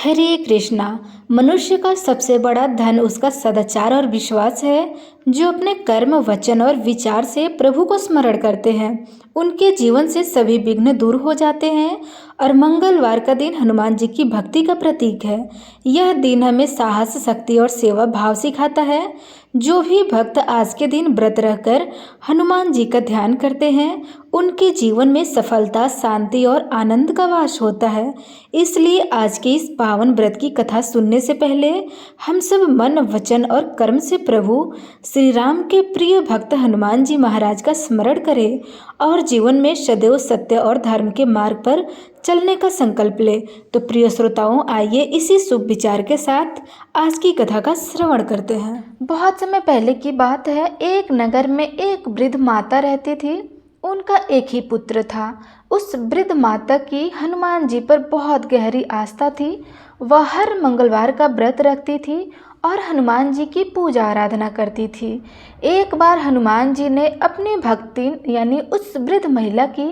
हरे कृष्णा। मनुष्य का सबसे बड़ा धन उसका सदाचार और विश्वास है। जो अपने कर्म, वचन और विचार से प्रभु को स्मरण करते हैं उनके जीवन से सभी विघ्न दूर हो जाते हैं। और मंगलवार का दिन हनुमान जी की भक्ति का प्रतीक है। यह दिन हमें साहस, शक्ति और सेवा भाव सिखाता है। जो भी भक्त आज के दिन व्रत रहकर हनुमान जी का ध्यान करते हैं उनके जीवन में सफलता, शांति और आनंद का वास होता है। इसलिए आज के इस पावन व्रत की कथा सुनने से पहले हम सब मन, वचन और कर्म से प्रभु श्री राम के प्रिय भक्त हनुमान जी महाराज का स्मरण करें और जीवन में सदैव सत्य और धर्म के मार्ग पर चलने का संकल्प ले। तो प्रिय श्रोताओं, आइए इसी शुभ विचार के साथ आज की कथा का श्रवण करते हैं। बहुत समय पहले की बात है। एक नगर में एक वृद्ध माता रहती थी। उनका एक ही पुत्र था। उस वृद्ध माता की हनुमान जी पर बहुत गहरी आस्था थी। वह हर मंगलवार का व्रत रखती थी और हनुमान जी की पूजा आराधना करती थी। एक बार हनुमान जी ने अपनी भक्ति यानी उस वृद्ध महिला की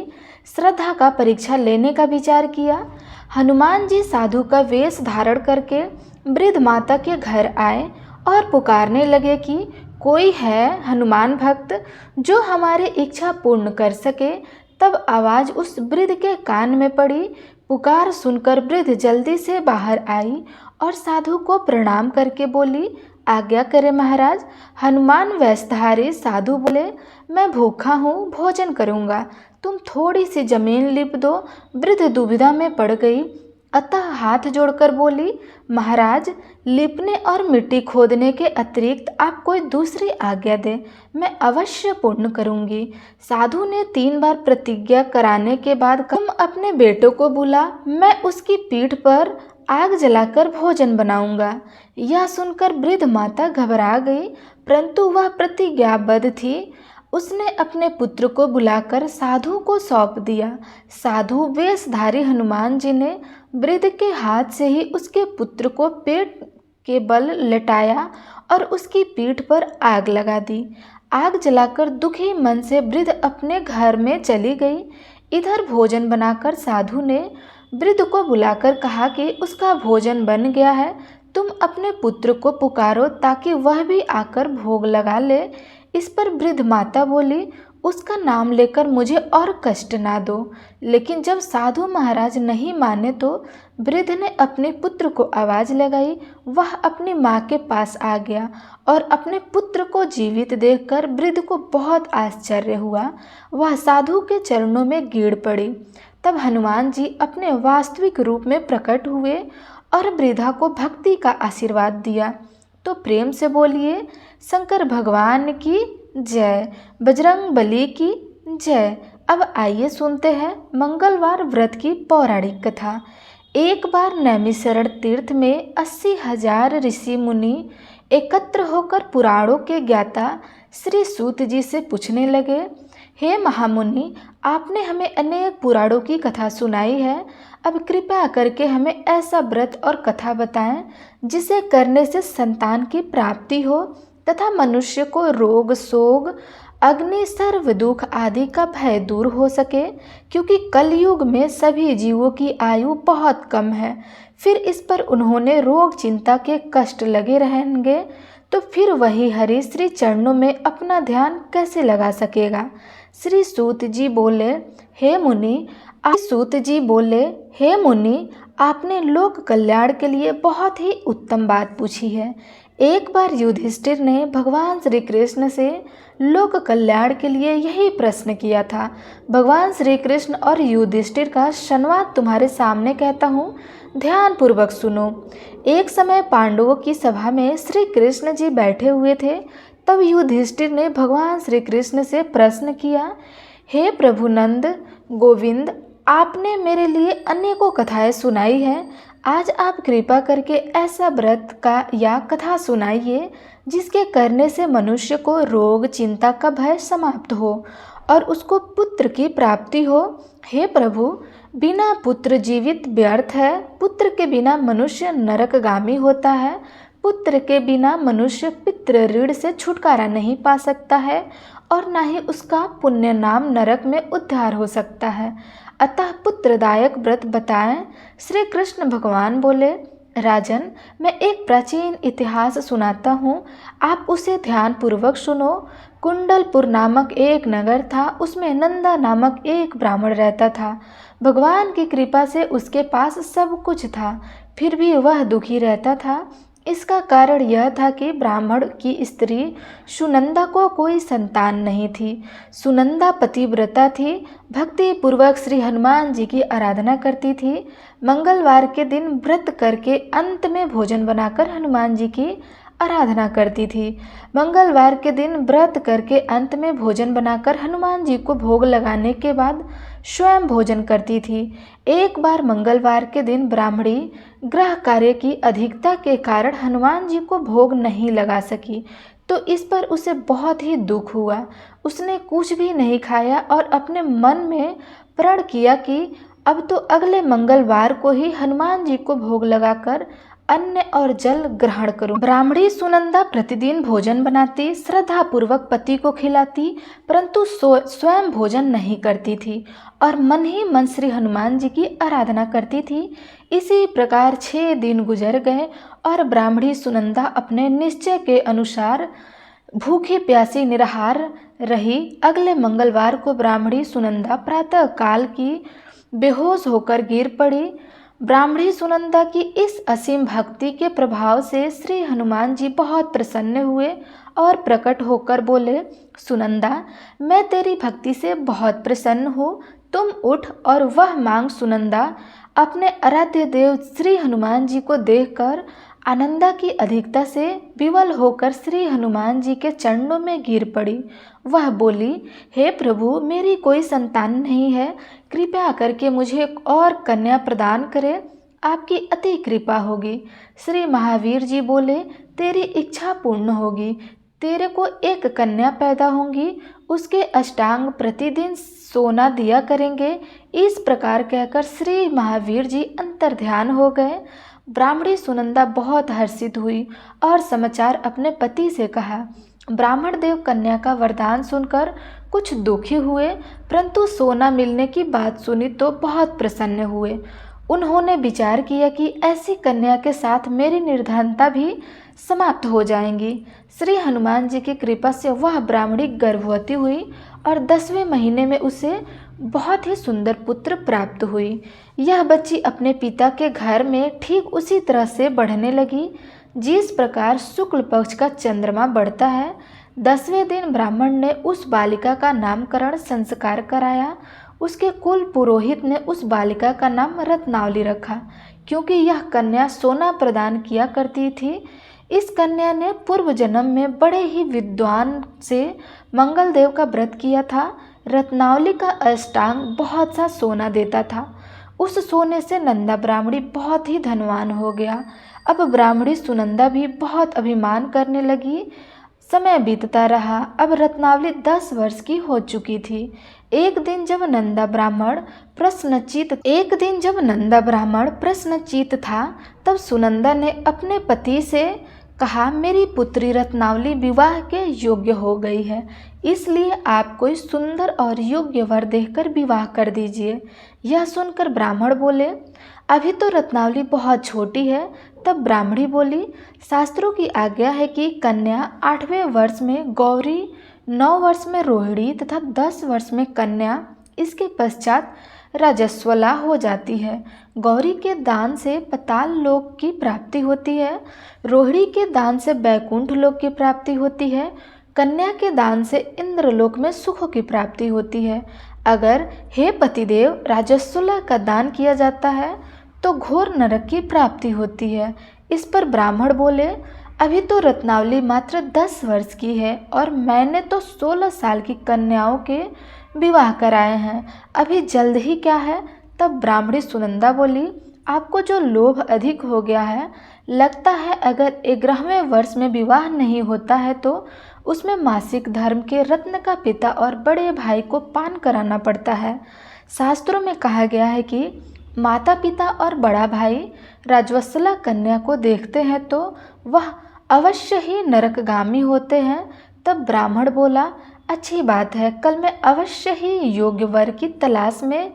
श्रद्धा का परीक्षा लेने का विचार किया। हनुमान जी साधु का वेश धारण करके वृद्ध माता के घर आए और पुकारने लगे कि कोई है हनुमान भक्त जो हमारी इच्छा पूर्ण कर सके। तब आवाज़ उस वृद्ध के कान में पड़ी। पुकार सुनकर वृद्ध जल्दी से बाहर आई और साधु को प्रणाम करके बोली, आज्ञा करें महाराज। हनुमान वेशधारी साधु बोले, मैं भूखा हूँ, भोजन करूँगा, तुम थोड़ी सी जमीन लिप दो। वृद्ध दुविधा में पड़ गई, अतः हाथ जोड़कर बोली, महाराज लिपने और मिट्टी खोदने के अतिरिक्त आप कोई दूसरी आज्ञा दें, मैं अवश्य पूर्ण करूंगी। साधु ने 3 बार प्रतिज्ञा कराने के बाद तुम अपने बेटों को बुला, मैं उसकी पीठ पर आग जलाकर भोजन बनाऊंगा। यह सुनकर वृद्ध माता घबरा गई, परंतु वह प्रतिज्ञाबद्ध थी। उसने अपने पुत्र को बुलाकर साधु को सौंप दिया। साधु वेशधारी हनुमान जी ने वृद्ध के हाथ से ही उसके पुत्र को पेट के बल लेटाया और उसकी पीठ पर आग लगा दी। आग जलाकर दुखी मन से वृद्ध अपने घर में चली गई। इधर भोजन बनाकर साधु ने वृद्ध को बुलाकर कहा कि उसका भोजन बन गया है, तुम अपने पुत्र को पुकारो ताकि वह भी आकर भोग लगा ले। इस पर वृद्ध माता बोली, उसका नाम लेकर मुझे और कष्ट ना दो। लेकिन जब साधु महाराज नहीं माने तो वृद्ध ने अपने पुत्र को आवाज़ लगाई। वह अपनी माँ के पास आ गया और अपने पुत्र को जीवित देखकर वृद्ध को बहुत आश्चर्य हुआ। वह साधु के चरणों में गिर पड़ी। तब हनुमान जी अपने वास्तविक रूप में प्रकट हुए और वृद्धा को भक्ति का आशीर्वाद दिया। तो प्रेम से बोलिए, शंकर भगवान की जय, बजरंग बली की जय। अब आइए सुनते हैं मंगलवार व्रत की पौराणिक कथा। एक बार नैमिषारण्य तीर्थ में 80,000 ऋषि मुनि एकत्र होकर पुराणों के ज्ञाता श्री सूत जी से पूछने लगे, हे महामुनि, आपने हमें अनेक पुराणों की कथा सुनाई है। अब कृपया करके हमें ऐसा व्रत और कथा बताएं जिसे करने से संतान की प्राप्ति हो तथा मनुष्य को रोग, शोक, अग्नि, सर्व दुख आदि का भय दूर हो सके, क्योंकि कलयुग में सभी जीवों की आयु बहुत कम है। फिर इस पर उन्होंने रोग, चिंता के कष्ट लगे रहेंगे तो फिर वही हरि श्री चरणों में अपना ध्यान कैसे लगा सकेगा। श्री सूत जी बोले, हे मुनि, आपने लोक कल्याण के लिए बहुत ही उत्तम बात पूछी है। एक बार युधिष्ठिर ने भगवान श्री कृष्ण से लोक कल्याण के लिए यही प्रश्न किया था। भगवान श्री कृष्ण और युधिष्ठिर का संवाद तुम्हारे सामने कहता हूँ, ध्यान पूर्वक सुनो। एक समय पांडवों की सभा में श्री कृष्ण जी बैठे हुए थे। तब युधिष्ठिर ने भगवान श्री कृष्ण से प्रश्न किया, हे प्रभुनंद गोविंद, आपने मेरे लिए अनेकों कथाएं सुनाई हैं। आज आप कृपा करके ऐसा व्रत का या कथा सुनाइए जिसके करने से मनुष्य को रोग, चिंता का भय समाप्त हो और उसको पुत्र की प्राप्ति हो। हे प्रभु, बिना पुत्र जीवित व्यर्थ है। पुत्र के बिना मनुष्य नरकगामी होता है। पुत्र के बिना मनुष्य पितृ ऋण से छुटकारा नहीं पा सकता है और न ही उसका पुण्य नाम नरक में उद्धार हो सकता है। अतः पुत्रदायक व्रत बताएं। श्री कृष्ण भगवान बोले, राजन, मैं एक प्राचीन इतिहास सुनाता हूँ, आप उसे ध्यानपूर्वक सुनो। कुंडलपुर नामक एक नगर था, उसमें नंदा नामक एक ब्राह्मण रहता था। भगवान की कृपा से उसके पास सब कुछ था, फिर भी वह दुखी रहता था। इसका कारण यह था कि ब्राह्मण की स्त्री सुनंदा को कोई संतान नहीं थी। सुनंदा पतिव्रता थी, भक्ति पूर्वक श्री हनुमान जी की आराधना करती थी। मंगलवार के दिन व्रत करके अंत में भोजन बनाकर हनुमान जी की आराधना करती थी। मंगलवार के दिन व्रत करके अंत में भोजन बनाकर हनुमान जी को भोग लगाने के बाद स्वयं भोजन करती थी। एक बार मंगलवार के दिन ब्राह्मणी गृह कार्य की अधिकता के कारण हनुमान जी को भोग नहीं लगा सकी, तो इस पर उसे बहुत ही दुख हुआ। उसने कुछ भी नहीं खाया और अपने मन में प्रण किया कि अब तो अगले मंगलवार को ही हनुमान जी को भोग लगाकर अन्न और जल ग्रहण करूं। ब्राह्मणी सुनंदा प्रतिदिन भोजन बनाती, श्रद्धा पूर्वक पति को खिलाती, परंतु स्वयं भोजन नहीं करती थी और मन ही मन श्री हनुमान जी की आराधना करती थी। इसी प्रकार 6 दिन गुजर गए और ब्राह्मणी सुनंदा अपने निश्चय के अनुसार भूखी प्यासी निराहार रही। अगले मंगलवार को ब्राह्मणी सुनंदा प्रातः काल की बेहोश होकर गिर पड़ी। ब्राह्मणी सुनंदा की इस असीम भक्ति के प्रभाव से श्री हनुमान जी बहुत प्रसन्न हुए और प्रकट होकर बोले, सुनंदा, मैं तेरी भक्ति से बहुत प्रसन्न हूँ, तुम उठ और वह मांग। सुनंदा अपने आराध्य देव श्री हनुमान जी को देखकर आनंदा की अधिकता से विवल होकर श्री हनुमान जी के चरणों में गिर पड़ी। वह बोली, हे प्रभु, मेरी कोई संतान नहीं है, कृपया करके मुझे एक और कन्या प्रदान करें, आपकी अति कृपा होगी। श्री महावीर जी बोले, तेरी इच्छा पूर्ण होगी, तेरे को एक कन्या पैदा होंगी, उसके अष्टांग प्रतिदिन सोना दिया करेंगे। इस प्रकार कहकर श्री महावीर जी अंतर्ध्यान हो गए। ब्राह्मणी सुनंदा बहुत हर्षित हुई और समाचार अपने पति से कहा। ब्राह्मण देव कन्या का वरदान सुनकर कुछ दुखी हुए, परंतु सोना मिलने की बात सुनी तो बहुत प्रसन्न हुए। उन्होंने विचार किया कि ऐसी कन्या के साथ मेरी निर्धनता भी समाप्त हो जाएंगी। श्री हनुमान जी की कृपा से वह ब्राह्मणी गर्भवती हुई और 10वें महीने में उसे बहुत ही सुंदर पुत्र प्राप्त हुई। यह बच्ची अपने पिता के घर में ठीक उसी तरह से बढ़ने लगी जिस प्रकार शुक्ल पक्ष का चंद्रमा बढ़ता है। 10वें दिन ब्राह्मण ने उस बालिका का नामकरण संस्कार कराया। उसके कुल पुरोहित ने उस बालिका का नाम रत्नावली रखा, क्योंकि यह कन्या सोना प्रदान किया करती थी। इस कन्या ने पूर्व जन्म में बड़े ही विद्वान से मंगल देव का व्रत किया था। रत्नावली का अष्टांग बहुत सा सोना देता था। उस सोने से नंदा ब्राह्मणी बहुत ही धनवान हो गया। अब ब्राह्मणी सुनंदा भी बहुत अभिमान करने लगी। समय बीतता रहा। अब रत्नावली 10 वर्ष की हो चुकी थी। एक दिन जब नंदा ब्राह्मण प्रश्नचित था, तब सुनंदा ने अपने पति से कहा, मेरी पुत्री रत्नावली विवाह के योग्य हो गई है, इसलिए आप कोई सुंदर और योग्य वर देखकर विवाह कर दीजिए। यह सुनकर ब्राह्मण बोले, अभी तो रत्नावली बहुत छोटी है। तब ब्राह्मणी बोली, शास्त्रों की आज्ञा है कि कन्या 8वें वर्ष में गौरी, 9 वर्ष में रोहिणी तथा 10 वर्ष में कन्या, इसके पश्चात राजस्वला हो जाती है। गौरी के दान से पाताल लोक की प्राप्ति होती है, रोहिणी के दान से बैकुंठ लोक की प्राप्ति होती है, कन्या के दान से इंद्रलोक में सुखों की प्राप्ति होती है। अगर हे पतिदेव राजस्वला का दान किया जाता है तो घोर नरक की प्राप्ति होती है। इस पर ब्राह्मण बोले, अभी तो रत्नावली मात्र 10 वर्ष की है और मैंने तो 16 साल की कन्याओं के विवाह कराए हैं, अभी जल्द ही क्या है। तब ब्राह्मणी सुनंदा बोली, आपको जो लोभ अधिक हो गया है, लगता है अगर 11वें वर्ष में विवाह नहीं होता है तो उसमें मासिक धर्म के रत्न का पिता और बड़े भाई को पान कराना पड़ता है। शास्त्रों में कहा गया है कि माता पिता और बड़ा भाई राजवत्सला कन्या को देखते हैं तो वह अवश्य ही नरकगामी होते हैं। तब ब्राह्मण बोला, अच्छी बात है, कल मैं अवश्य ही योग्य वर की तलाश में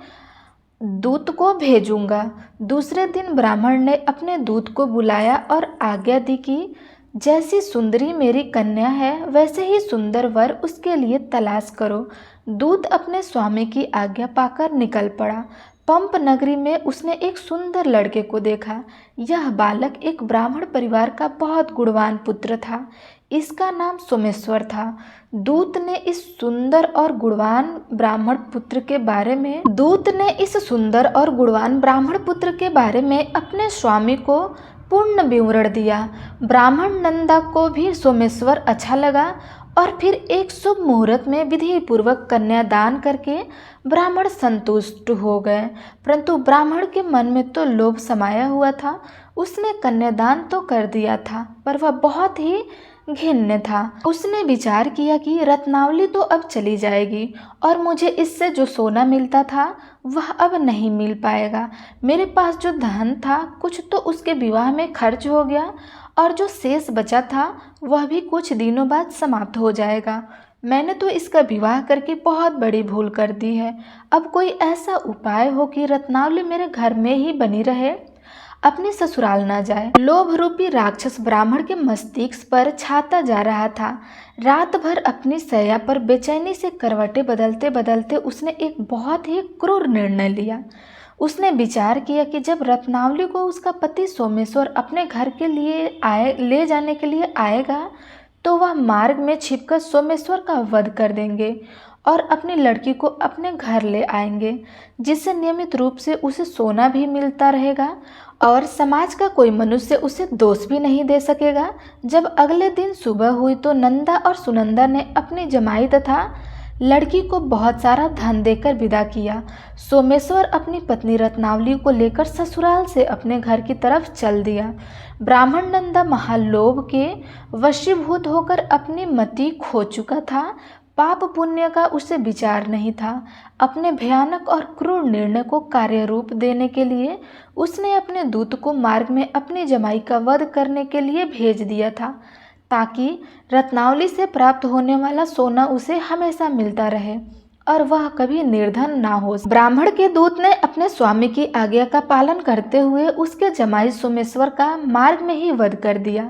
दूत को भेजूंगा। दूसरे दिन ब्राह्मण ने अपने दूत को बुलाया और आज्ञा दी कि जैसी सुंदरी मेरी कन्या है वैसे ही सुंदर वर उसके लिए तलाश करो। दूत अपने स्वामी की आज्ञा पाकर निकल पड़ा। पंप नगरी में उसने एक सुंदर लड़के को देखा। यह बालक एक ब्राह्मण परिवार का बहुत गुणवान पुत्र था। इसका नाम सोमेश्वर था। दूत ने इस सुंदर और गुणवान ब्राह्मण पुत्र के बारे में अपने स्वामी को पूर्ण विवरण दिया। ब्राह्मण नंदा को भी सोमेश्वर अच्छा लगा और फिर एक शुभ मुहूर्त में विधि पूर्वक कन्यादान करके ब्राह्मण संतुष्ट हो गए। परंतु ब्राह्मण के मन में तो लोभ समाया हुआ था। उसने कन्यादान तो कर दिया था पर वह बहुत ही घिन्न था। उसने विचार किया कि रत्नावली तो अब चली जाएगी और मुझे इससे जो सोना मिलता था वह अब नहीं मिल पाएगा। मेरे पास जो धन था कुछ तो उसके विवाह में खर्च हो गया और जो शेष बचा था वह भी कुछ दिनों बाद समाप्त हो जाएगा। मैंने तो इसका विवाह करके बहुत बड़ी भूल कर दी है। अब कोई ऐसा उपाय हो कि रत्नावली मेरे घर में ही बनी रहे, अपनी ससुराल न जाए। लोभ रूपी राक्षस ब्राह्मण के मस्तिष्क पर छाता जा रहा था। रात भर अपनी शैया पर बेचैनी से करवटें बदलते बदलते उसने एक बहुत ही क्रूर निर्णय लिया। उसने विचार किया कि जब रत्नावली को उसका पति सोमेश्वर अपने घर के लिए ले जाने के लिए आएगा तो वह मार्ग में छिपकर सोमेश्वर का वध कर देंगे और अपनी लड़की को अपने घर ले आएंगे, जिससे नियमित रूप से उसे सोना भी मिलता रहेगा और समाज का कोई मनुष्य उसे दोष भी नहीं दे सकेगा। जब अगले दिन सुबह हुई तो नंदा और सुनंदा ने अपनी जमाई तथा लड़की को बहुत सारा धन देकर विदा किया। सोमेश्वर अपनी पत्नी रत्नावली को लेकर ससुराल से अपने घर की तरफ चल दिया। ब्राह्मण नंदा महालोभ के वशीभूत होकर अपनी मति खो चुका था। पाप पुण्य का उसे विचार नहीं था। अपने भयानक और क्रूर निर्णय को कार्य रूप देने के लिए उसने अपने दूत को मार्ग में अपनी जमाई का वध करने के लिए भेज दिया था, ताकि रत्नावली से प्राप्त होने वाला सोना उसे हमेशा मिलता रहे और वह कभी निर्धन ना हो। ब्राह्मण के दूत ने अपने स्वामी की आज्ञा का पालन करते हुए उसके जमाई सोमेश्वर का मार्ग में ही वध कर दिया।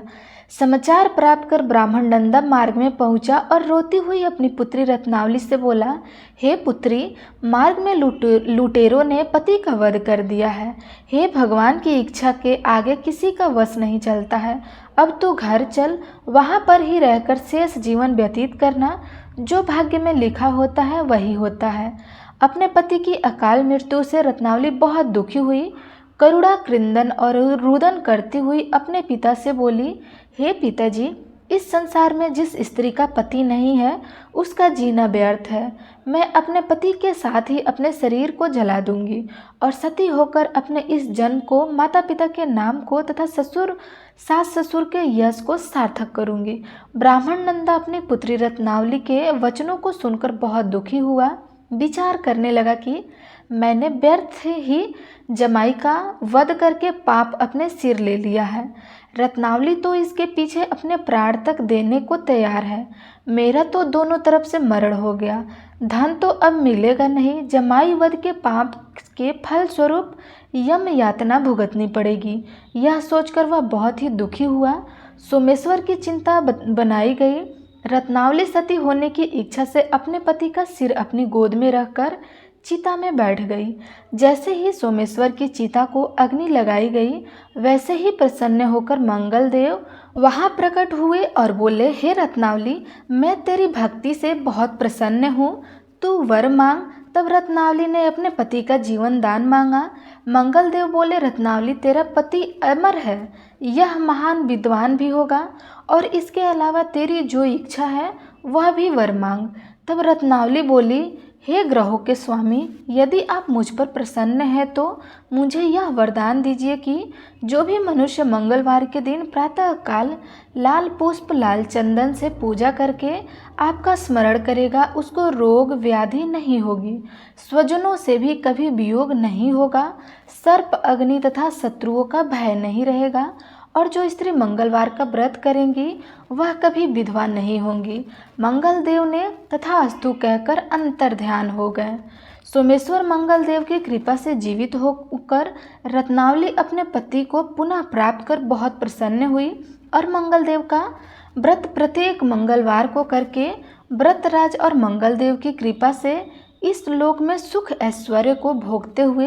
समाचार प्राप्त कर ब्राह्मण नंदा मार्ग में पहुंचा और रोती हुई अपनी पुत्री रत्नावली से बोला, हे पुत्री, मार्ग में लुटेरों ने पति का वध कर दिया है। हे भगवान की इच्छा के आगे किसी का वश नहीं चलता है। अब तो घर चल, वहाँ पर ही रहकर शेष जीवन व्यतीत करना। जो भाग्य में लिखा होता है वही होता है। अपने पति की अकाल मृत्यु से रत्नावली बहुत दुखी हुई। करुणा क्रंदन और रुदन करती हुई अपने पिता से बोली, हे पिताजी, इस संसार में जिस स्त्री का पति नहीं है उसका जीना व्यर्थ है। मैं अपने पति के साथ ही अपने शरीर को जला दूंगी और सती होकर अपने इस जन्म को, माता पिता के नाम को तथा सास ससुर के यश को सार्थक करूंगी। ब्राह्मण नंदा अपनी पुत्री रत्नावली के वचनों को सुनकर बहुत दुखी हुआ। विचार करने लगा कि मैंने व्यर्थ ही जमाई का वध करके पाप अपने सिर ले लिया है। रत्नावली तो इसके पीछे अपने प्राण तक देने को तैयार है। मेरा तो दोनों तरफ से मरण हो गया। धन तो अब मिलेगा नहीं। जमाई वध के पाप के फल स्वरूप यम यातना भुगतनी पड़ेगी। यह सोचकर वह बहुत ही दुखी हुआ। सोमेश्वर की चिंता बनाई गई। रत्नावली सती होने की इच्छा से अपने पति का सिर अपनी गोद में रखकर चिता में बैठ गई। जैसे ही सोमेश्वर की चिता को अग्नि लगाई गई वैसे ही प्रसन्न होकर मंगल देव वहां प्रकट हुए और बोले, हे रत्नावली, मैं तेरी भक्ति से बहुत प्रसन्न हूँ, तू वर मांग। तब रत्नावली ने अपने पति का जीवन दान मांगा। मंगल देव बोले, रत्नावली, तेरा पति अमर है, यह महान विद्वान भी होगा और इसके अलावा तेरी जो इच्छा है वह भी वर मांग। तब रत्नावली बोली, हे ग्रहों के स्वामी, यदि आप मुझ पर प्रसन्न हैं तो मुझे यह वरदान दीजिए कि जो भी मनुष्य मंगलवार के दिन प्रातःकाल लाल पुष्प लाल चंदन से पूजा करके आपका स्मरण करेगा उसको रोग व्याधि नहीं होगी, स्वजनों से भी कभी वियोग नहीं होगा, सर्प अग्नि तथा शत्रुओं का भय नहीं रहेगा और जो स्त्री मंगलवार का व्रत करेंगी वह कभी विधवा नहीं होंगी। मंगल देव ने तथास्तु कहकर अंतर ध्यान हो गए। सोमेश्वर मंगल देव की कृपा से जीवित होकर रत्नावली अपने पति को पुनः प्राप्त कर बहुत प्रसन्न हुई और मंगल देव का व्रत प्रत्येक मंगलवार को करके व्रतराज और मंगल देव की कृपा से इस लोक में सुख ऐश्वर्य को भोगते हुए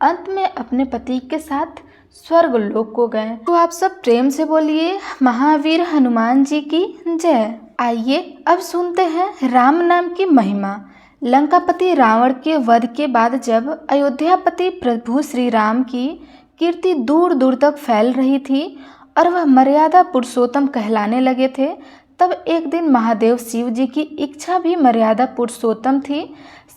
अंत में अपने पति के साथ स्वर्ग लोक को गए। तो आप सब प्रेम से बोलिए महावीर हनुमान जी की जय। आइए अब सुनते हैं राम नाम की महिमा। लंकापति रावण के वध के बाद जब अयोध्यापति प्रभु श्री राम की कीर्ति दूर दूर तक फैल रही थी और वह मर्यादा पुरुषोत्तम कहलाने लगे थे, तब एक दिन महादेव शिव जी की इच्छा भी मर्यादा पुरुषोत्तम थी।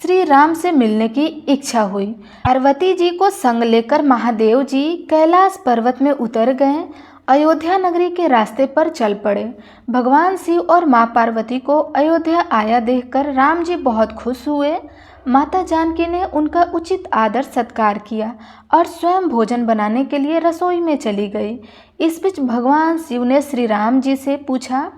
श्री राम से मिलने की इच्छा हुई। पार्वती जी को संग लेकर महादेव जी कैलाश पर्वत में उतर गए। अयोध्या नगरी के रास्ते पर चल पड़े। भगवान शिव और माँ पार्वती को अयोध्या आया देखकर राम जी बहुत खुश हुए। माता जानकी ने उनका उचित आदर सत्कार किया और स्वयं भोजन बनाने के लिए रसोई में चली गई। इस बीच भगवान शिव ने श्री राम जी से पूछा,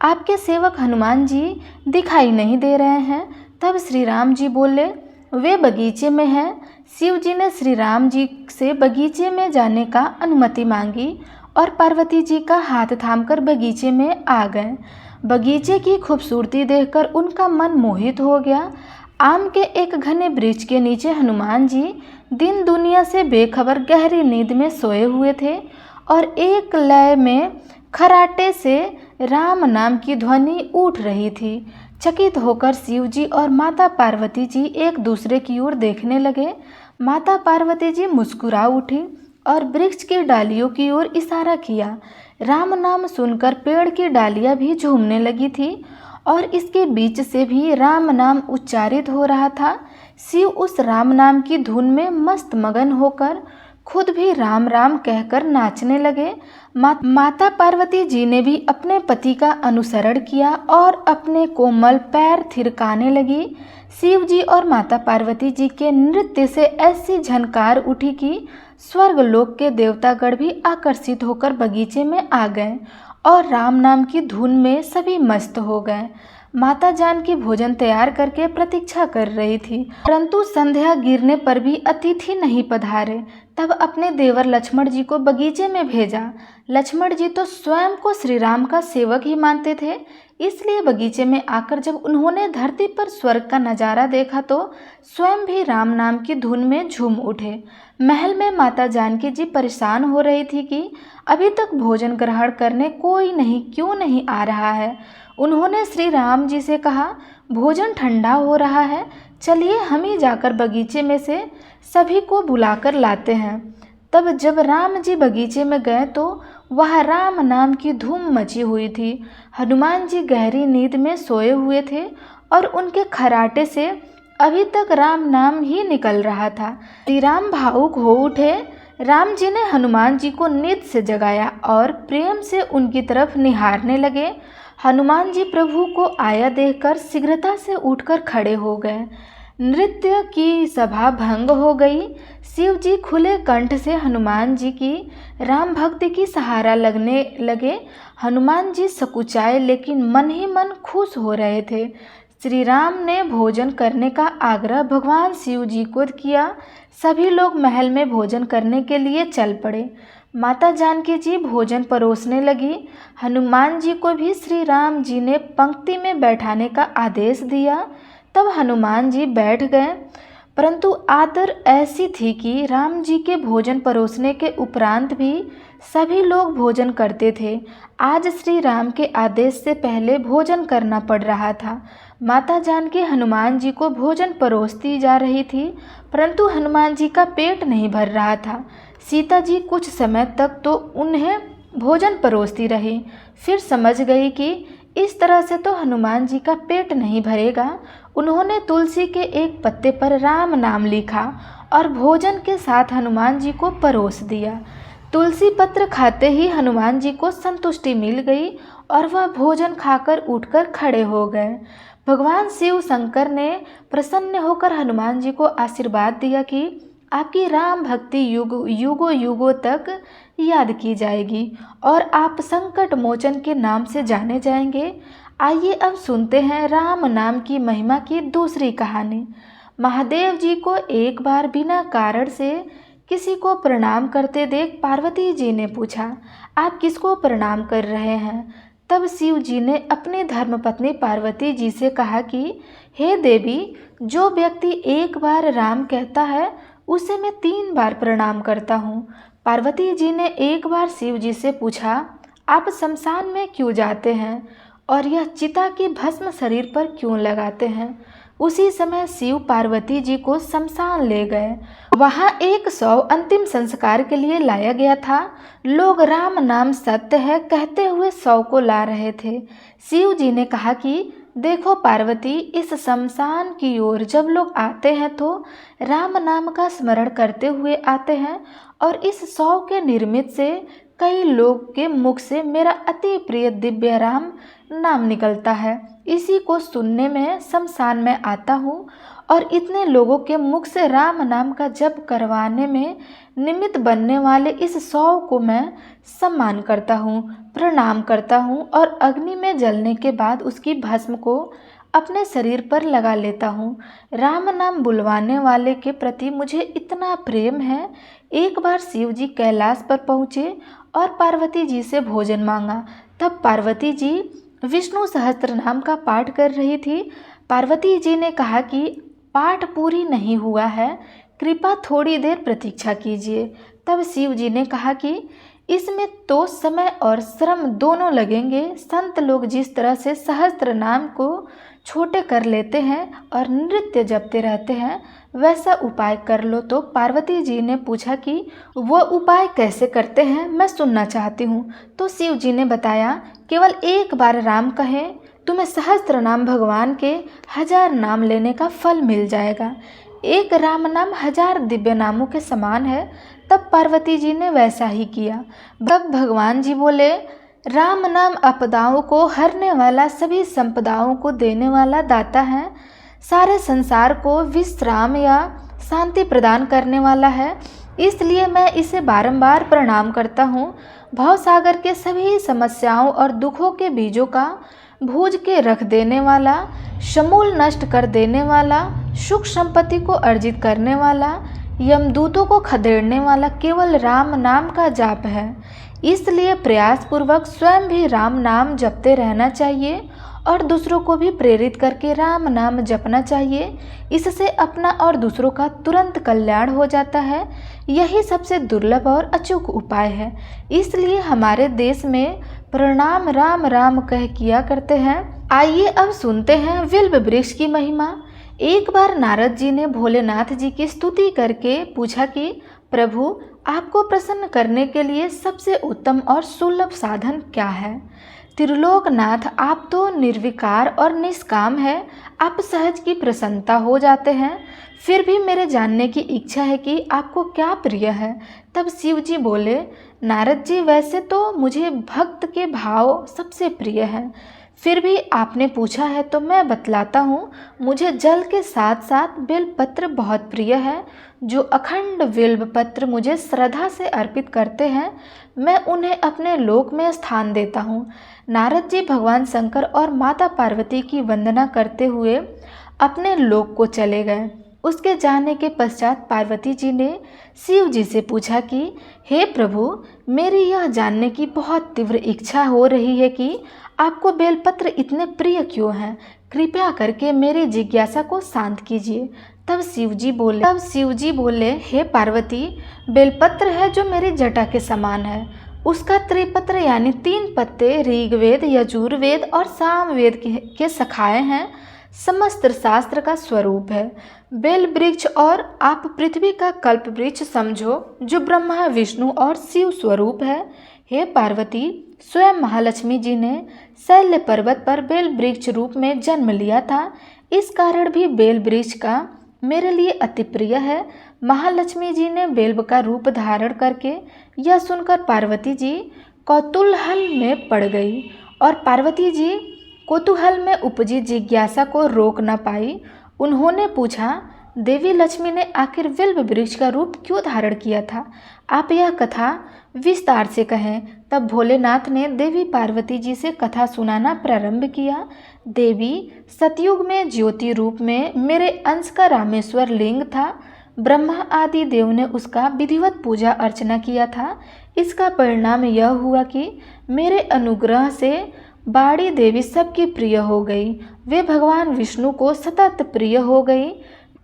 आपके सेवक हनुमान जी दिखाई नहीं दे रहे हैं। तब श्री राम जी बोले, वे बगीचे में हैं। शिव जी ने श्री राम जी से बगीचे में जाने का अनुमति मांगी और पार्वती जी का हाथ थामकर बगीचे में आ गए। बगीचे की खूबसूरती देखकर उनका मन मोहित हो गया। आम के एक घने वृक्ष के नीचे हनुमान जी दिन दुनिया से बेखबर गहरी नींद में सोए हुए थे और एक लय में खराटे से राम नाम की ध्वनि उठ रही थी। चकित होकर शिव जी और माता पार्वती जी एक दूसरे की ओर देखने लगे। माता पार्वती जी मुस्कुरा उठी और वृक्ष की डालियों की ओर इशारा किया। राम नाम सुनकर पेड़ की डालियां भी झूमने लगी थी और इसके बीच से भी राम नाम उच्चारित हो रहा था। शिव उस राम नाम की धुन में मस्त मगन होकर खुद भी राम राम कहकर नाचने लगे। माता पार्वती जी ने भी अपने पति का अनुसरण किया और अपने कोमल पैर थिरकाने लगी। शिव जी और माता पार्वती जी के नृत्य से ऐसी झनकार उठी कि स्वर्ग लोक के देवतागण भी आकर्षित होकर बगीचे में आ गए और राम नाम की धुन में सभी मस्त हो गए। माता जानकी भोजन तैयार करके प्रतीक्षा कर रही थी, परंतु संध्या गिरने पर भी अतिथि नहीं पधारे। तब अपने देवर लक्ष्मण जी को बगीचे में भेजा। लक्ष्मण जी तो स्वयं को श्री राम का सेवक ही मानते थे, इसलिए बगीचे में आकर जब उन्होंने धरती पर स्वर्ग का नज़ारा देखा तो स्वयं भी राम नाम की धुन में झूम उठे। महल में माता जानकी जी परेशान हो रही थी कि अभी तक भोजन ग्रहण करने कोई क्यों नहीं आ रहा है। उन्होंने श्री राम जी से कहा, भोजन ठंडा हो रहा है, चलिए हम ही जाकर बगीचे में से सभी को बुलाकर लाते हैं। तब जब राम जी बगीचे में गए तो वह राम नाम की धूम मची हुई थी। हनुमान जी गहरी नींद में सोए हुए थे और उनके खराटे से अभी तक राम नाम ही निकल रहा था। श्री राम भावुक हो उठे। राम जी ने हनुमान जी को नींद से जगाया और प्रेम से उनकी तरफ निहारने लगे। हनुमान जी प्रभु को आया देखकर शीघ्रता से उठकर खड़े हो गए। नृत्य की सभा भंग हो गई। शिव जी खुले कंठ से हनुमान जी की राम भक्ति की सहारा लगने लगे। हनुमान जी सकुचाए लेकिन मन ही मन खुश हो रहे थे। श्री राम ने भोजन करने का आग्रह भगवान शिव जी को किया। सभी लोग महल में भोजन करने के लिए चल पड़े। माता जानकी जी भोजन परोसने लगी। हनुमान जी को भी श्री राम जी ने पंक्ति में बैठाने का आदेश दिया। तब हनुमान जी बैठ गए, परंतु आदर ऐसी थी कि राम जी के भोजन परोसने के उपरांत भी सभी लोग भोजन करते थे। आज श्री राम के आदेश से पहले भोजन करना पड़ रहा था। माता जानकी हनुमान जी को भोजन परोसती जा रही थी, परंतु हनुमान जी का पेट नहीं भर रहा था। सीता जी कुछ समय तक तो उन्हें भोजन परोसती रही, फिर समझ गई कि इस तरह से तो हनुमान जी का पेट नहीं भरेगा। उन्होंने तुलसी के एक पत्ते पर राम नाम लिखा और भोजन के साथ हनुमान जी को परोस दिया। तुलसी पत्र खाते ही हनुमान जी को संतुष्टि मिल गई और वह भोजन खाकर उठकर खड़े हो गए। भगवान शिव शंकर ने प्रसन्न होकर हनुमान जी को आशीर्वाद दिया कि आपकी राम भक्ति युगों युगों तक याद की जाएगी और आप संकट मोचन के नाम से जाने जाएंगे। आइए अब सुनते हैं राम नाम की महिमा की दूसरी कहानी। महादेव जी को एक बार बिना कारण से किसी को प्रणाम करते देख पार्वती जी ने पूछा, आप किसको प्रणाम कर रहे हैं? तब शिव जी ने अपनी धर्मपत्नी पार्वती जी से कहा कि हे देवी, जो व्यक्ति एक बार राम कहता है उसे मैं 3 बार प्रणाम करता हूँ। पार्वती जी ने एक बार शिव जी से पूछा, आप शमशान में क्यों जाते हैं और यह चिता की भस्म शरीर पर क्यों लगाते हैं? उसी समय शिव पार्वती जी को शमशान ले गए। वहाँ एक शव अंतिम संस्कार के लिए लाया गया था। लोग राम नाम सत्य है कहते हुए शव को ला रहे थे। शिव जी ने कहा कि देखो पार्वती, इस शमशान की ओर जब लोग आते हैं तो राम नाम का स्मरण करते हुए आते हैं और इस शव के निर्मित से कई लोग के मुख से मेरा अति प्रिय दिव्य राम नाम निकलता है। इसी को सुनने में शमशान में आता हूँ और इतने लोगों के मुख से राम नाम का जप करवाने में निमित्त बनने वाले इस शव को मैं सम्मान करता हूँ, प्रणाम करता हूँ और अग्नि में जलने के बाद उसकी भस्म को अपने शरीर पर लगा लेता हूँ। राम नाम बुलवाने वाले के प्रति मुझे इतना प्रेम है। एक बार शिव जी कैलाश पर पहुँचे और पार्वती जी से भोजन मांगा। तब पार्वती जी विष्णु सहस्त्र नाम का पाठ कर रही थी। पार्वती जी ने कहा कि पाठ पूरी नहीं हुआ है, कृपा थोड़ी देर प्रतीक्षा कीजिए। तब शिव जी ने कहा कि इसमें तो समय और श्रम दोनों लगेंगे। संत लोग जिस तरह से सहस्त्र नाम को छोटे कर लेते हैं और नृत्य जपते रहते हैं, वैसा उपाय कर लो। तो पार्वती जी ने पूछा कि वो उपाय कैसे करते हैं, मैं सुनना चाहती हूँ। तो शिव जी ने बताया, केवल एक बार राम कहें, तुम्हें सहस्त्र नाम भगवान के 1000 नाम लेने का फल मिल जाएगा। एक राम नाम 1000 दिव्य नामों के समान है। तब पार्वती जी ने वैसा ही किया। तब भगवान जी बोले, राम नाम आपदाओं को हरने वाला, सभी संपदाओं को देने वाला दाता है, सारे संसार को विश्राम या शांति प्रदान करने वाला है, इसलिए मैं इसे बारंबार प्रणाम करता हूँ। भवसागर के सभी समस्याओं और दुखों के बीजों का भूज के रख देने वाला, समूल नष्ट कर देने वाला, सुख संपत्ति को अर्जित करने वाला, यमदूतों को खदेड़ने वाला केवल राम नाम का जाप है। इसलिए प्रयासपूर्वक स्वयं भी राम नाम जपते रहना चाहिए और दूसरों को भी प्रेरित करके राम नाम जपना चाहिए। इससे अपना और दूसरों का तुरंत कल्याण हो जाता है। यही सबसे दुर्लभ और अचूक उपाय है। इसलिए हमारे देश में प्रणाम राम राम कह किया करते हैं। आइए अब सुनते हैं विल्व वृक्ष की महिमा। एक बार नारद जी ने भोलेनाथ जी की स्तुति करके पूछा कि प्रभु, आपको प्रसन्न करने के लिए सबसे उत्तम और सुलभ साधन क्या है? त्रिलोकनाथ, आप तो निर्विकार और निष्काम है, आप सहज की प्रसन्नता हो जाते हैं। फिर भी मेरे जानने की इच्छा है कि आपको क्या प्रिय है। तब शिव जी बोले, नारद जी, वैसे तो मुझे भक्त के भाव सबसे प्रिय हैं, फिर भी आपने पूछा है तो मैं बतलाता हूँ। मुझे जल के साथ साथ बेलपत्र बहुत प्रिय है। जो अखंड बेलपत्र मुझे श्रद्धा से अर्पित करते हैं, मैं उन्हें अपने लोक में स्थान देता हूँ। नारद जी भगवान शंकर और माता पार्वती की वंदना करते हुए अपने लोक को चले गए। उसके जाने के पश्चात पार्वती जी ने शिव जी से पूछा कि हे प्रभु, मेरी यह जानने की बहुत तीव्र इच्छा हो रही है कि आपको बेलपत्र इतने प्रिय क्यों हैं। कृपया करके मेरी जिज्ञासा को शांत कीजिए। तब शिव जी बोले, हे पार्वती, बेलपत्र है जो मेरी जटा के समान है। उसका त्रिपत्र यानी 3 पत्ते ऋग्वेद, यजुर्वेद और सामवेद के शाखाएं हैं। समस्त शास्त्र का स्वरूप है। बेल वृक्ष और आप पृथ्वी का कल्प वृक्ष समझो, जो ब्रह्मा, विष्णु और शिव स्वरूप है। हे पार्वती, स्वयं महालक्ष्मी जी ने शैल्य पर्वत पर बेल वृक्ष रूप में जन्म लिया था। इस कारण भी बेल वृक्ष का मेरे लिए अति प्रिय है। महालक्ष्मी जी ने बेल का रूप धारण करके यह सुनकर पार्वती जी कौतूहल में पड़ गई और पार्वती जी कौतूहल में उपजी जिज्ञासा को रोक न पाई। उन्होंने पूछा, देवी लक्ष्मी ने आखिर बिल्व वृक्ष का रूप क्यों धारण किया था? आप यह कथा विस्तार से कहें। तब भोलेनाथ ने देवी पार्वती जी से कथा सुनाना प्रारंभ किया। देवी सतयुग में ज्योति रूप में मेरे अंश का रामेश्वर लिंग था। ब्रह्मा आदि देव ने उसका विधिवत पूजा अर्चना किया था। इसका परिणाम यह हुआ कि मेरे अनुग्रह से बाड़ी देवी सबकी प्रिय हो गई। वे भगवान विष्णु को सतत प्रिय हो गई।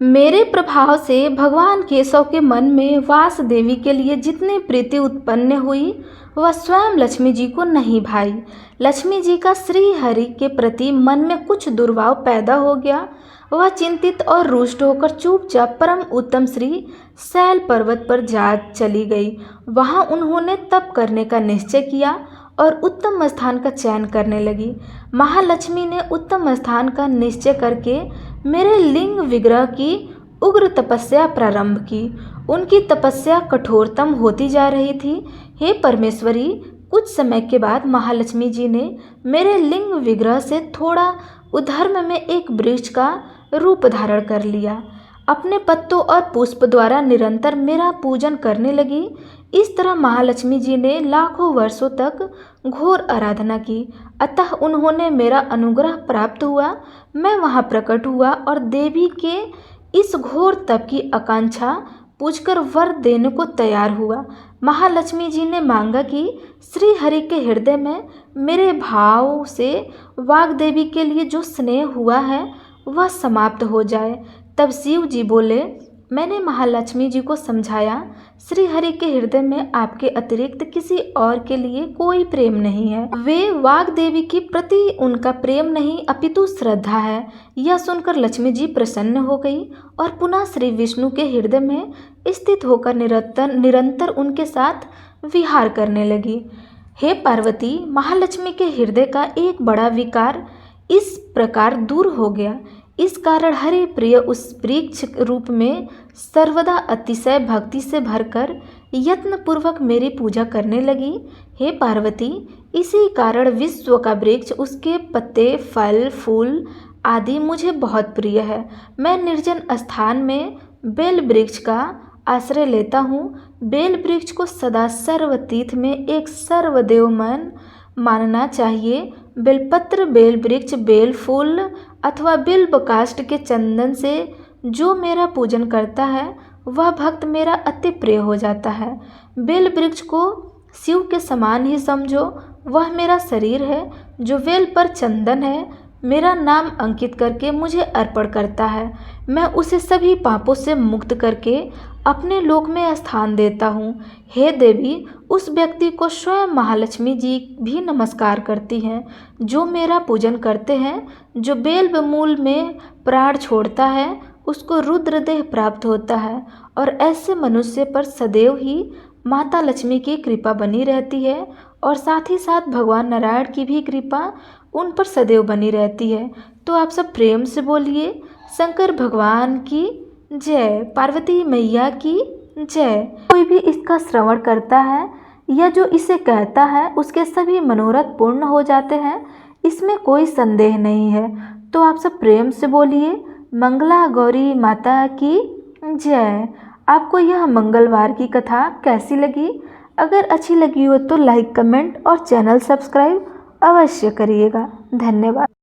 मेरे प्रभाव से भगवान केशव के मन में वास देवी के लिए जितनी प्रीति उत्पन्न हुई वह स्वयं लक्ष्मी जी को नहीं भाई। लक्ष्मी जी का श्री हरि के प्रति मन में कुछ दुर्भाव पैदा हो गया। वह चिंतित और रुष्ट होकर चुपचाप परम उत्तम श्री शैल पर्वत पर जा चली गई। वहां उन्होंने तप करने का निश्चय किया और उत्तम स्थान का चयन करने लगी। महालक्ष्मी ने उत्तम स्थान का निश्चय करके मेरे लिंग विग्रह की उग्र तपस्या प्रारंभ की। उनकी तपस्या कठोरतम होती जा रही थी। हे परमेश्वरी, कुछ समय के बाद महालक्ष्मी जी ने मेरे लिंग विग्रह से थोड़ा उधर्म में एक वृक्ष का रूप धारण कर लिया। अपने पत्तों और पुष्प द्वारा निरंतर मेरा पूजन करने लगी। इस तरह महालक्ष्मी जी ने लाखों वर्षों तक घोर आराधना की। अतः उन्होंने मेरा अनुग्रह प्राप्त हुआ। मैं वहां प्रकट हुआ और देवी के इस घोर तप की आकांक्षा पूछकर वर देने को तैयार हुआ। महालक्ष्मी जी ने मांगा कि श्री हरि के हृदय में मेरे भाव से वाग्देवी के लिए जो स्नेह हुआ है वह समाप्त हो जाए। तब शिव जी बोले, मैंने महालक्ष्मी जी को समझाया, श्री हरि के हृदय में आपके अतिरिक्त किसी और के लिए कोई प्रेम नहीं है। वे वाग्देवी के प्रति उनका प्रेम नहीं अपितु श्रद्धा है। यह सुनकर लक्ष्मी जी प्रसन्न हो गई और पुनः श्री विष्णु के हृदय में स्थित होकर निरंतर उनके साथ विहार करने लगी। हे पार्वती, महालक्ष्मी के हृदय का एक बड़ा विकार इस प्रकार दूर हो गया। इस कारण हरि प्रिय उस वृक्ष रूप में सर्वदा अतिशय भक्ति से भरकर यत्न पूर्वक मेरी पूजा करने लगी। हे पार्वती, इसी कारण विश्व का वृक्ष, उसके पत्ते, फल, फूल आदि मुझे बहुत प्रिय है। मैं निर्जन स्थान में बेल वृक्ष का आश्रय लेता हूँ। बेल वृक्ष को सदा सर्वतीर्थ में एक सर्वदेवमन मानना चाहिए। बेलपत्र, बेल वृक्ष, बेल फूल अथवा बिल्व काष्ठ के चंदन से जो मेरा पूजन करता है वह भक्त मेरा अति प्रिय हो जाता है। बेल वृक्ष को शिव के समान ही समझो। वह मेरा शरीर है जो बेल पर चंदन है, मेरा नाम अंकित करके मुझे अर्पण करता है। मैं उसे सभी पापों से मुक्त करके अपने लोक में स्थान देता हूँ। हे देवी, उस व्यक्ति को स्वयं महालक्ष्मी जी भी नमस्कार करती हैं जो मेरा पूजन करते हैं। जो बेल मूल में प्राण छोड़ता है उसको रुद्रदेह प्राप्त होता है और ऐसे मनुष्य पर सदैव ही माता लक्ष्मी की कृपा बनी रहती है और साथ ही साथ भगवान नारायण की भी कृपा उन पर सदैव बनी रहती है। तो आप सब प्रेम से बोलिए, शंकर भगवान की जय, पार्वती मैया की जय। कोई भी इसका श्रवण करता है या जो इसे कहता है उसके सभी मनोरथ पूर्ण हो जाते हैं, इसमें कोई संदेह नहीं है। तो आप सब प्रेम से बोलिए, मंगला गौरी माता की जय। आपको यह मंगलवार की कथा कैसी लगी? अगर अच्छी लगी हो तो लाइक, कमेंट और चैनल सब्सक्राइब अवश्य करिएगा। धन्यवाद।